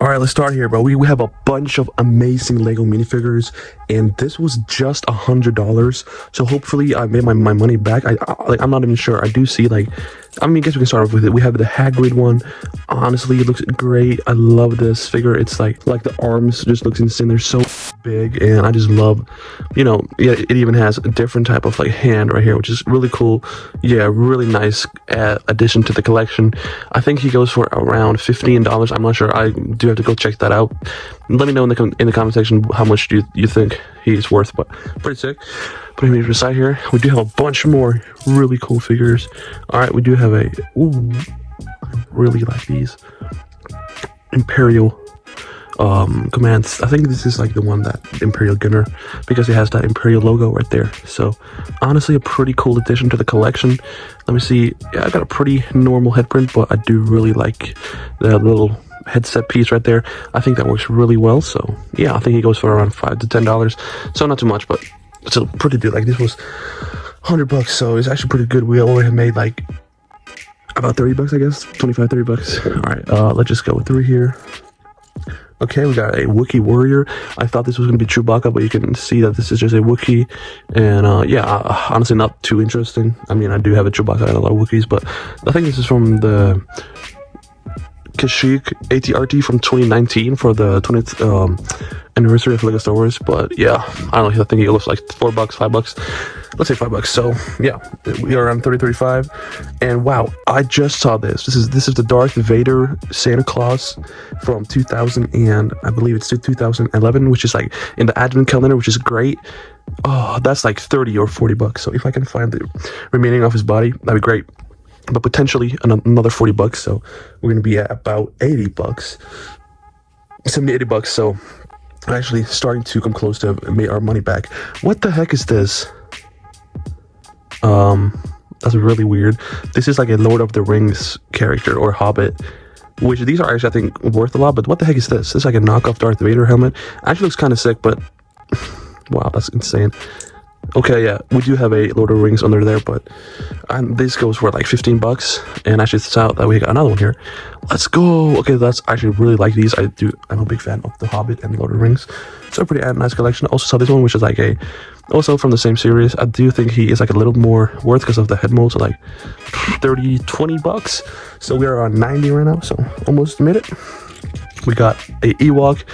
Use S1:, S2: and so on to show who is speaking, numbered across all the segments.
S1: Alright, let's start here, bro. We have a bunch of amazing Lego minifigures, and this was just $100. So hopefully I made my money back. I'm not even sure. I do see, like, I guess we can start off with it. We have the Hagrid one. Honestly, it looks great. I love this figure. It's like the arms just looks insane. They're so big, and I just love, yeah, it even has a different type of like hand right here, which is really cool. Yeah, really nice addition to the collection. I think he goes for around $15. I'm not sure. I do have to go check that out. Let me know in the comment section how much do you think he's worth, but pretty sick. Putting me to the side here, we do have a bunch more really cool figures. All right, we do have I really like these Imperial commands. I think this is like the one, that Imperial Gunner, because it has that Imperial logo right there. So honestly, a pretty cool addition to the collection. Let me see. Yeah, I got a pretty normal head print, but I do really like the little headset piece right there. I think that works really well. So yeah, I think he goes for around $5 to $10. So not too much, but it's a pretty good. Like, this was $100, so it's actually pretty good. We already made like about $30, I guess, 25, $30. All right, let's just go through here. Okay, we got a Wookiee warrior. I thought this was going to be Chewbacca, but you can see that this is just a Wookiee. And yeah, honestly, not too interesting. I mean, I do have a Chewbacca and a lot of Wookiees, but I think this is from the Kashyyyk ATRT from 2019 for the 20th anniversary of Lego Star Wars. But yeah, I don't know, I think it looks like $4, $5. Let's say $5. So yeah, we are around 35. And wow, I just saw this. This is the Darth Vader Santa Claus from 2000, and I believe it's 2011, which is like in the Advent calendar, which is great. Oh, that's like $30 or $40. So if I can find the remaining of his body, that'd be great. But potentially another $40. So we're gonna be at about $80, $70, $80. So actually starting to come close to make our money back. What the heck is this? That's really weird. This is like a Lord of the Rings character or Hobbit, which these are actually, I think, worth a lot. But what the heck is this? This is like a knockoff Darth Vader helmet. Actually looks kind of sick, but wow, that's insane. Okay, yeah, we do have a Lord of the Rings under there, but this goes for like $15. And actually, it's out that we got another one here. Let's go. Okay, that's actually really like these. I'm a big fan of the Hobbit and Lord of the Rings. So pretty nice collection. Also saw this one, which is like also from the same series. I do think he is like a little more worth because of the head mold, so like $20. So we are on 90 right now, so almost made it. We got a Ewok,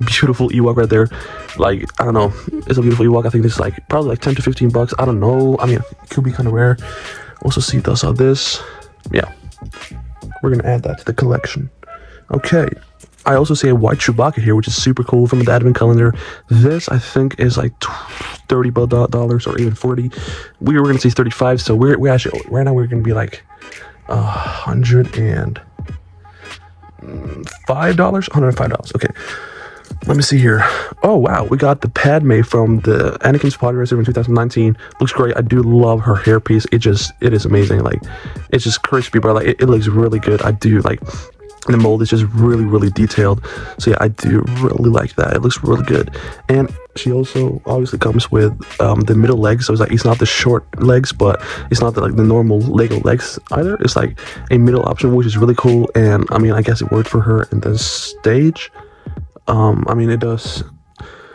S1: beautiful Ewok right there. Like, I don't know, it's a beautiful Ewok. I think this is like probably like $10 to $15. I don't know. I mean, it could be kind of rare. Also see this. Yeah, we're gonna add that to the collection. Okay, I also see a white Chewbacca here, which is super cool from the Advent calendar. This I think is like $30 or even $40. We were gonna say 35, so we're actually right now we're gonna be like $105. $105. Okay, let me see here. Oh wow, we got the Padme from the Anakin's Pod Racer in 2019. Looks great. I do love her hairpiece. It is amazing. Like, it's just crispy, but like it looks really good. I do like the mold is just really detailed. So yeah, I do really like that. It looks really good. And she also obviously comes with the middle legs. So it's not the short legs, but it's not the normal Lego legs either. It's like a middle option, which is really cool. And I mean, I guess it worked for her in this stage. I mean, it does.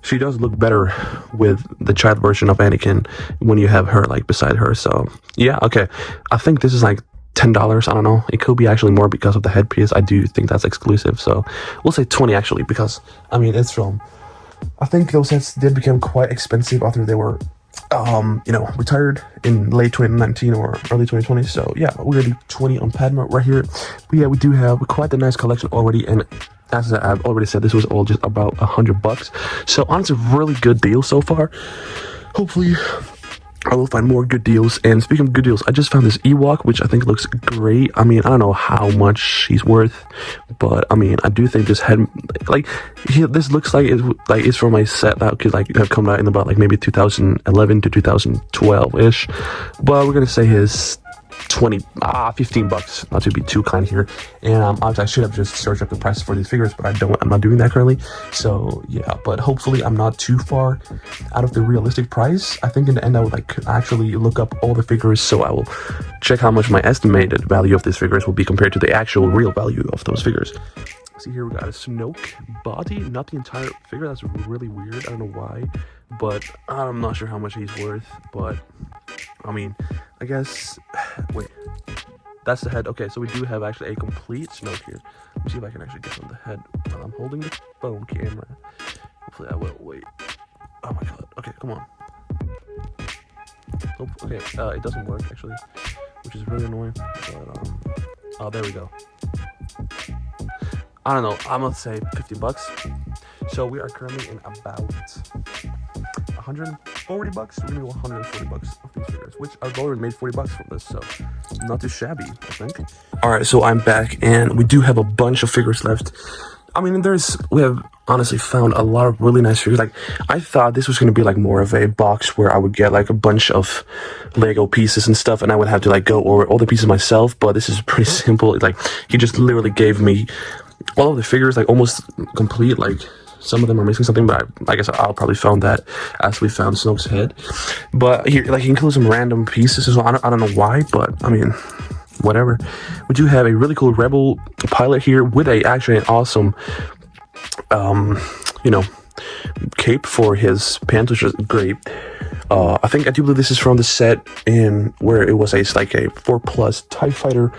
S1: She does look better with the child version of Anakin when you have her like beside her. So yeah, okay. I think this is like $10. I don't know. It could be actually more because of the headpiece. I do think that's exclusive. So we'll say 20 actually, because I mean, it's from, I think those sets did become quite expensive after they were, retired in late 2019 or early 2020. So yeah, we're gonna do 20 on Padme right here. But yeah, we do have quite a nice collection already, and as I've already said, this was all just about $100. So honestly, really good deal so far. Hopefully I will find more good deals. And speaking of good deals, I just found this Ewok, which I think looks great. I mean, I don't know how much he's worth, but I mean, I do think this head, this looks like it's from a set that could like have come out in about like maybe 2011 to 2012 ish. But we're gonna say his $15, not to be too kind here. And I should have just searched up the prices for these figures, but I'm not doing that currently. So yeah, but hopefully I'm not too far out of the realistic price. I think in the end I would like actually look up all the figures, so I will check how much my estimated value of these figures will be compared to the actual real value of those figures. See here, we got a Snoke body, not the entire figure. That's really weird. I don't know why, but I'm not sure how much he's worth. But I mean, I guess. Wait, that's the head. Okay, so we do have actually a complete Snoke here. Let me see if I can actually get on the head while I'm holding the phone camera. Hopefully, I will. Wait. Oh my god. Okay, come on. Oh, okay, it doesn't work actually, which is really annoying. But oh, there we go. I don't know, I'm gonna say 50 bucks. So we are currently in about 140 bucks. We're gonna go 140 bucks of these figures, which I've already made 40 bucks from this, so not too shabby, I think. All right, so I'm back, and we do have a bunch of figures left. I mean, we have honestly found a lot of really nice figures. Like, I thought this was going to be like more of a box where I would get like a bunch of Lego pieces and stuff, and I would have to like go over all the pieces myself. But this is pretty simple. It's like he just literally gave me all of the figures, like almost complete. Like some of them are missing something, but I guess I'll probably found that as we found Snoke's head. But here, like, he includes some random pieces as well. I don't know why, but I mean, whatever. We do have a really cool Rebel pilot here with actually an awesome you know, cape for his pants, which is great. I do believe this is from the set in where it was like a 4+ TIE fighter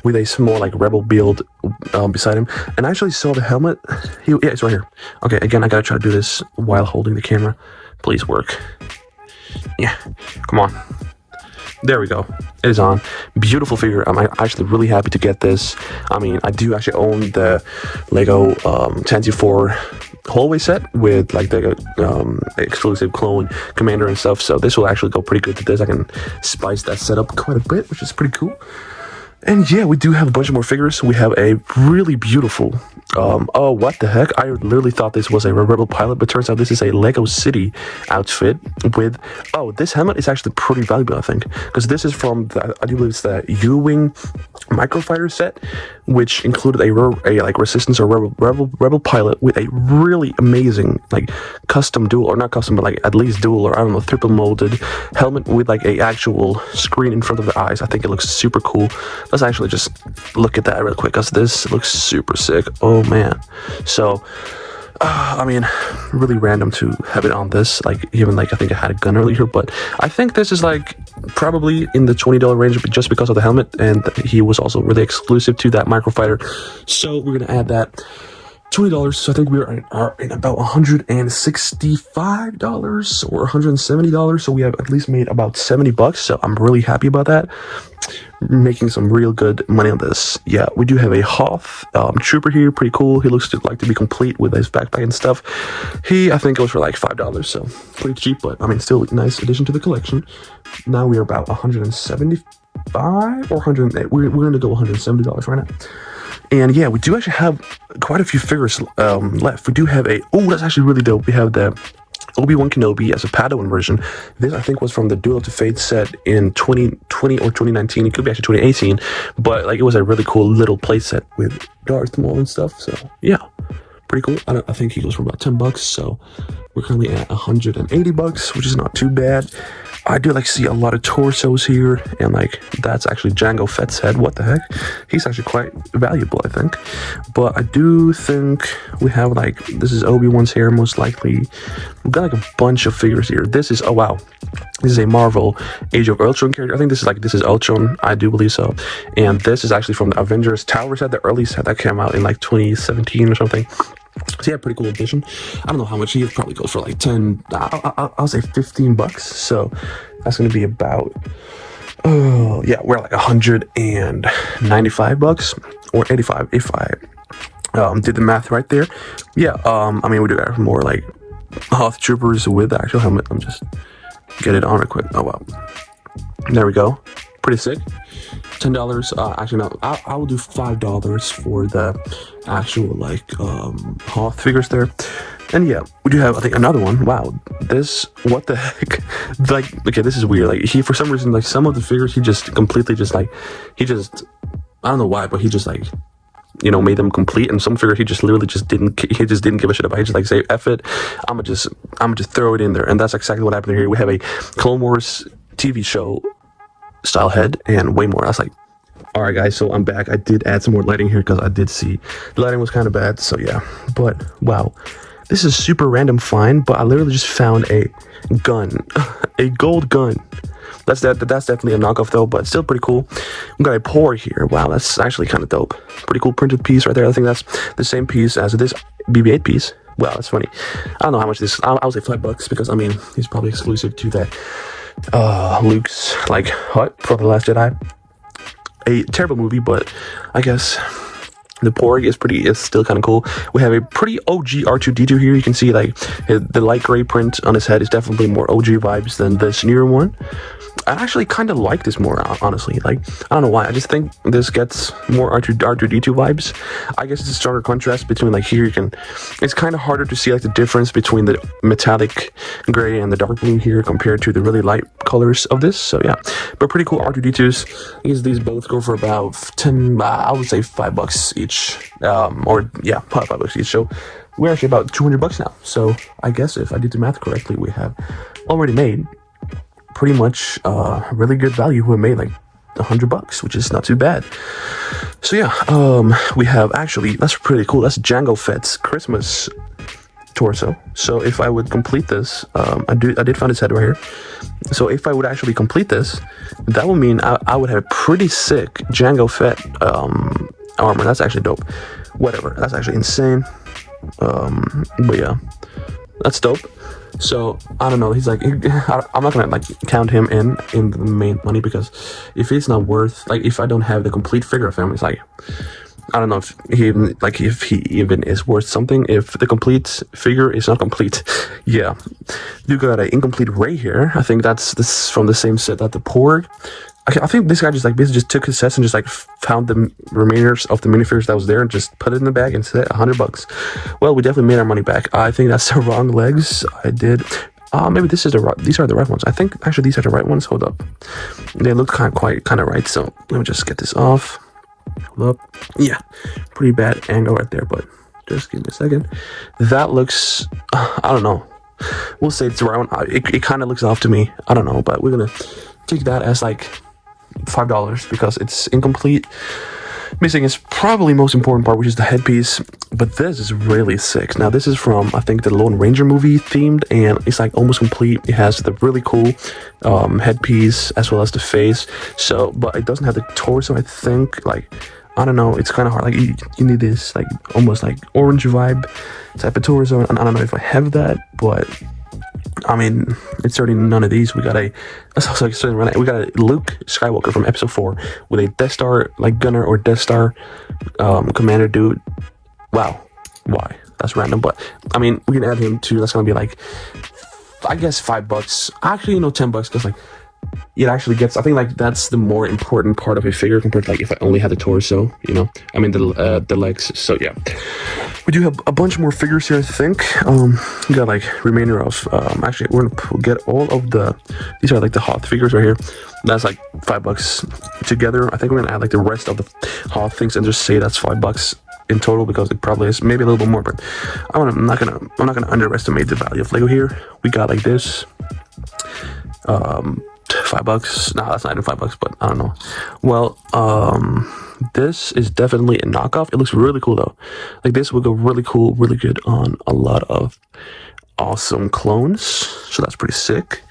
S1: with a small like Rebel build beside him. And I actually saw the helmet. Yeah, it's right here. Okay, again, I gotta try to do this while holding the camera. Please work. Yeah, come on. There we go. It is on. Beautiful figure. I'm actually really happy to get this. I mean, I do actually own the Lego Tanty 4 hallway set with like the exclusive clone commander and stuff. So this will actually go pretty good to this. I can spice that setup quite a bit, which is pretty cool. And yeah, we do have a bunch of more figures. We have a really beautiful, oh, what the heck? I literally thought this was a Rebel pilot, but turns out this is a Lego City outfit with, oh, this helmet is actually pretty valuable, I think, because this is from the, I do believe it's the U-Wing microfighter set, which included a like Resistance or Rebel pilot with a really amazing, like, custom dual, or not custom, but like at least dual, or I don't know, triple molded helmet with like a actual screen in front of the eyes. I think it looks super cool. Let's actually just look at that real quick, because this looks super sick. Oh man. So I mean, really random to have it on this, like, even like I think I had a gun earlier, but I think this is like probably in the $20 range just because of the helmet, and he was also really exclusive to that microfighter. So we're gonna add that $20. So I think we are in about $165 or $170. So we have at least made about 70 bucks. So I'm really happy about that. Making some real good money on this. Yeah, we do have a Hoth trooper here. Pretty cool. He looks to be complete with his backpack and stuff. I think goes for like $5. So pretty cheap, but I mean, still a nice addition to the collection. Now we are about 175 or 108. We're going to go $170 right now. And yeah, we do actually have quite a few figures left. We do have that's actually really dope. We have the Obi-Wan Kenobi as a Padawan version. This, I think, was from the Duel of the Fates set in 2020 or 2019. It could be actually 2018. But like, it was a really cool little play set with Darth Maul and stuff. So yeah, pretty cool. I think he goes for about 10 bucks. So we're currently at 180 bucks, which is not too bad. I do like see a lot of torsos here, and like that's actually Jango Fett's head. What the heck? He's actually quite valuable, I think. But I do think we have like, this is Obi-Wan's hair most likely. We've got like a bunch of figures here. This is, oh wow, this is a Marvel Age of Ultron character. I think this is Ultron. I do believe so. And this is actually from the Avengers Tower set, the early set that came out in like 2017 or something. So yeah, pretty cool addition. I don't know how much he probably goes for, like 10. I'll say 15 bucks. So that's going to be about, oh yeah, we're like 195 bucks or 85 if I did the math right there. Yeah, I mean, we do have more like Hoth troopers with the actual helmet. I'm just get it on real quick. Oh wow, there we go. Pretty sick. $10. Actually, no, I will do $5 for the actual like Hoth figures there. And yeah, we do have, I think, another one. Wow, this, what the heck? Like, okay, this is weird. Like, he, for some reason, like some of the figures, he just completely just like, I don't know why, but he just like, you know, made them complete. And some figures he just literally just didn't give a shit about. He just like, say, F it, I'm gonna just throw it in there. And that's exactly what happened here. We have a Clone Wars TV show style head and way more. I was like, All right, guys, so I'm back. I did add some more lighting here because I did see the lighting was kind of bad. So yeah, but wow, this is super random find, but I literally just found a gun, a gold gun. That's definitely a knockoff though, but still pretty cool. We got a pour here. Wow, that's actually kind of dope. Pretty cool printed piece right there. I think that's the same piece as this BB-8 piece. Wow, that's funny. I don't know how much this. I'll say $5 because I mean he's probably exclusive to that Luke's like hut for The Last Jedi. A terrible movie, but I guess the Porg is still kind of cool. We have a pretty OG R2-D2 here. You can see like the light gray print on his head is definitely more OG vibes than this newer one. I actually kind of like this more, honestly. Like, I don't know why. I just think this gets more R2-D2 vibes. I guess it's a stronger contrast between like here it's kind of harder to see like the difference between the metallic gray and the dark blue here compared to the really light colors of this. So yeah, but pretty cool R2-D2s. I guess these both go for about 10, I would say $5 each. Or yeah, probably $5 each. So we're actually about $200 now. So I guess if I did the math correctly, we have already made pretty much really good value. We made like $100, which is not too bad. So yeah, we have actually, that's pretty cool. That's Jango Fett's Christmas torso. So if I would complete this, I did find his head right here. So if I would actually complete this, that would mean I would have a pretty sick Jango Fett armor. That's actually dope. Whatever, that's actually insane. But yeah, that's dope. So I don't know. He's like, I'm not gonna like count him in the main money because if he's not worth, like, if I don't have the complete figure of him, it's like, I don't know if he even is worth something. If the complete figure is not complete, yeah. You got an incomplete Ray here. I think this from the same set that the Porg. I think this guy just like basically just took his sets and just like found the remainders of the minifigures that was there and just put it in the bag and said $100. Well, we definitely made our money back. I think that's the wrong legs. I did. Maybe these are the right ones. I think actually these are the right ones. Hold up, they look kind of right. So let me just get this off. Hold up. Yeah, pretty bad angle right there, but just give me a second. That looks. I don't know. We'll say it's the right one. It kind of looks off to me. I don't know, but we're gonna take that as like $5 because it's incomplete. Missing is probably most important part, which is the headpiece. But this is really sick. Now this is from I think the Lone Ranger movie themed, and it's like almost complete. It has the really cool headpiece as well as the face. So, but it doesn't have the torso. I think like I don't know. It's kind of hard. Like you need this like almost like orange vibe type of torso, and I don't know if I have that, but. I mean, it's certainly none of these. We got a Luke Skywalker from Episode 4 with a Death Star like gunner or Death Star commander dude. Wow, why? That's random, but I mean, we can add him too. That's gonna be like, I guess $5. Actually, you know, $10 because like it actually gets. I think like that's the more important part of a figure compared to like if I only had the torso. You know, I mean the legs. So yeah. We do have a bunch more figures here, I think. We got like remainder of, actually we're gonna get all of these are like the Hoth figures right here. That's like $5 together. I think we're gonna add like the rest of the Hoth things and just say that's $5 in total because it probably is maybe a little bit more, but I'm not gonna underestimate the value of Lego here. We got like this, $5. No, that's not even $5, but I don't know. Well, this is definitely a knockoff. It looks really cool though. Like this would go really cool, really good on a lot of awesome clones. So that's pretty sick.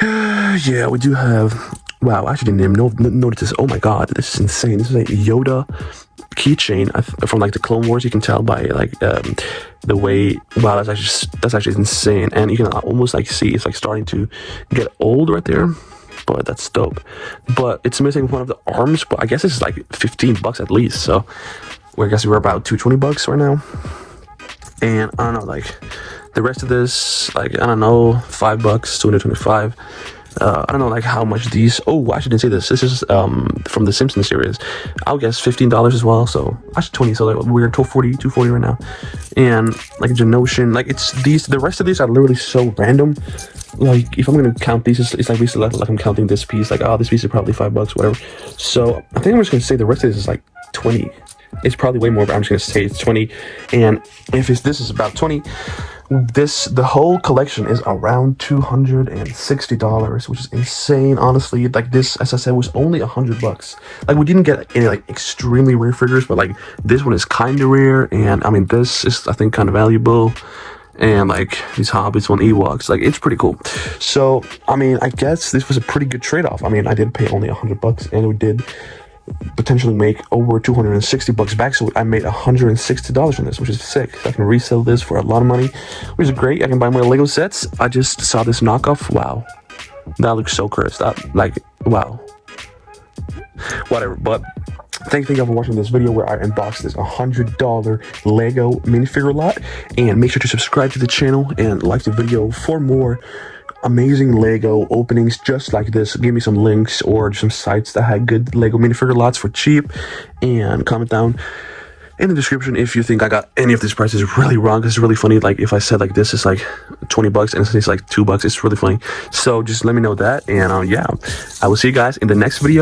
S1: Yeah, we do have. Wow, I actually didn't even notice this. Oh my god, this is insane. This is a Yoda keychain from like the Clone Wars. You can tell by like the way. Wow, that's actually insane. And you can almost like see it's like starting to get old right there. But that's dope. But it's missing one of the arms. But I guess this is like $15 at least. So I guess we're about $220 right now. And I don't know, like the rest of this, like I don't know, $5, $225. I don't know like how much these. Oh, I shouldn't say this. This is from the Simpsons series. I'll guess $15 as well. So actually 20. So like, we're $240 right now. And like Genoshin, like it's these. The rest of these are literally so random. Like if I'm gonna count these, it's like basically like I'm counting this piece. Like oh, this piece is probably $5, whatever. So I think I'm just gonna say the rest of this is like 20. It's probably way more, but I'm just gonna say it's 20. And if this is about 20. the whole collection is around $260, which is insane. Honestly, like this, as I said, was only $100. Like we didn't get any like extremely rare figures, but like this one is kind of rare, and I mean this is I think kind of valuable. And like these hobbits on Ewoks, like it's pretty cool. So I mean, I guess this was a pretty good trade-off. I mean, I did pay only $100, and we did potentially make over $260 back. So I made $160 on this, which is sick. So I can resell this for a lot of money, which is great. I can buy more Lego sets. I just saw this knockoff. Wow, that looks so cursed. That like wow, whatever. But thank you for watching this video where I unboxed this $100 Lego minifigure lot. And make sure to subscribe to the channel and like the video for more amazing Lego openings just like this. Give me some links or some sites that had good Lego minifigure lots for cheap, and comment down in the description if you think I got any of these prices really wrong, because it's really funny. Like if I said like this is like $20 and it's like $2, it's really funny. So just let me know that, and yeah, I will see you guys in the next video.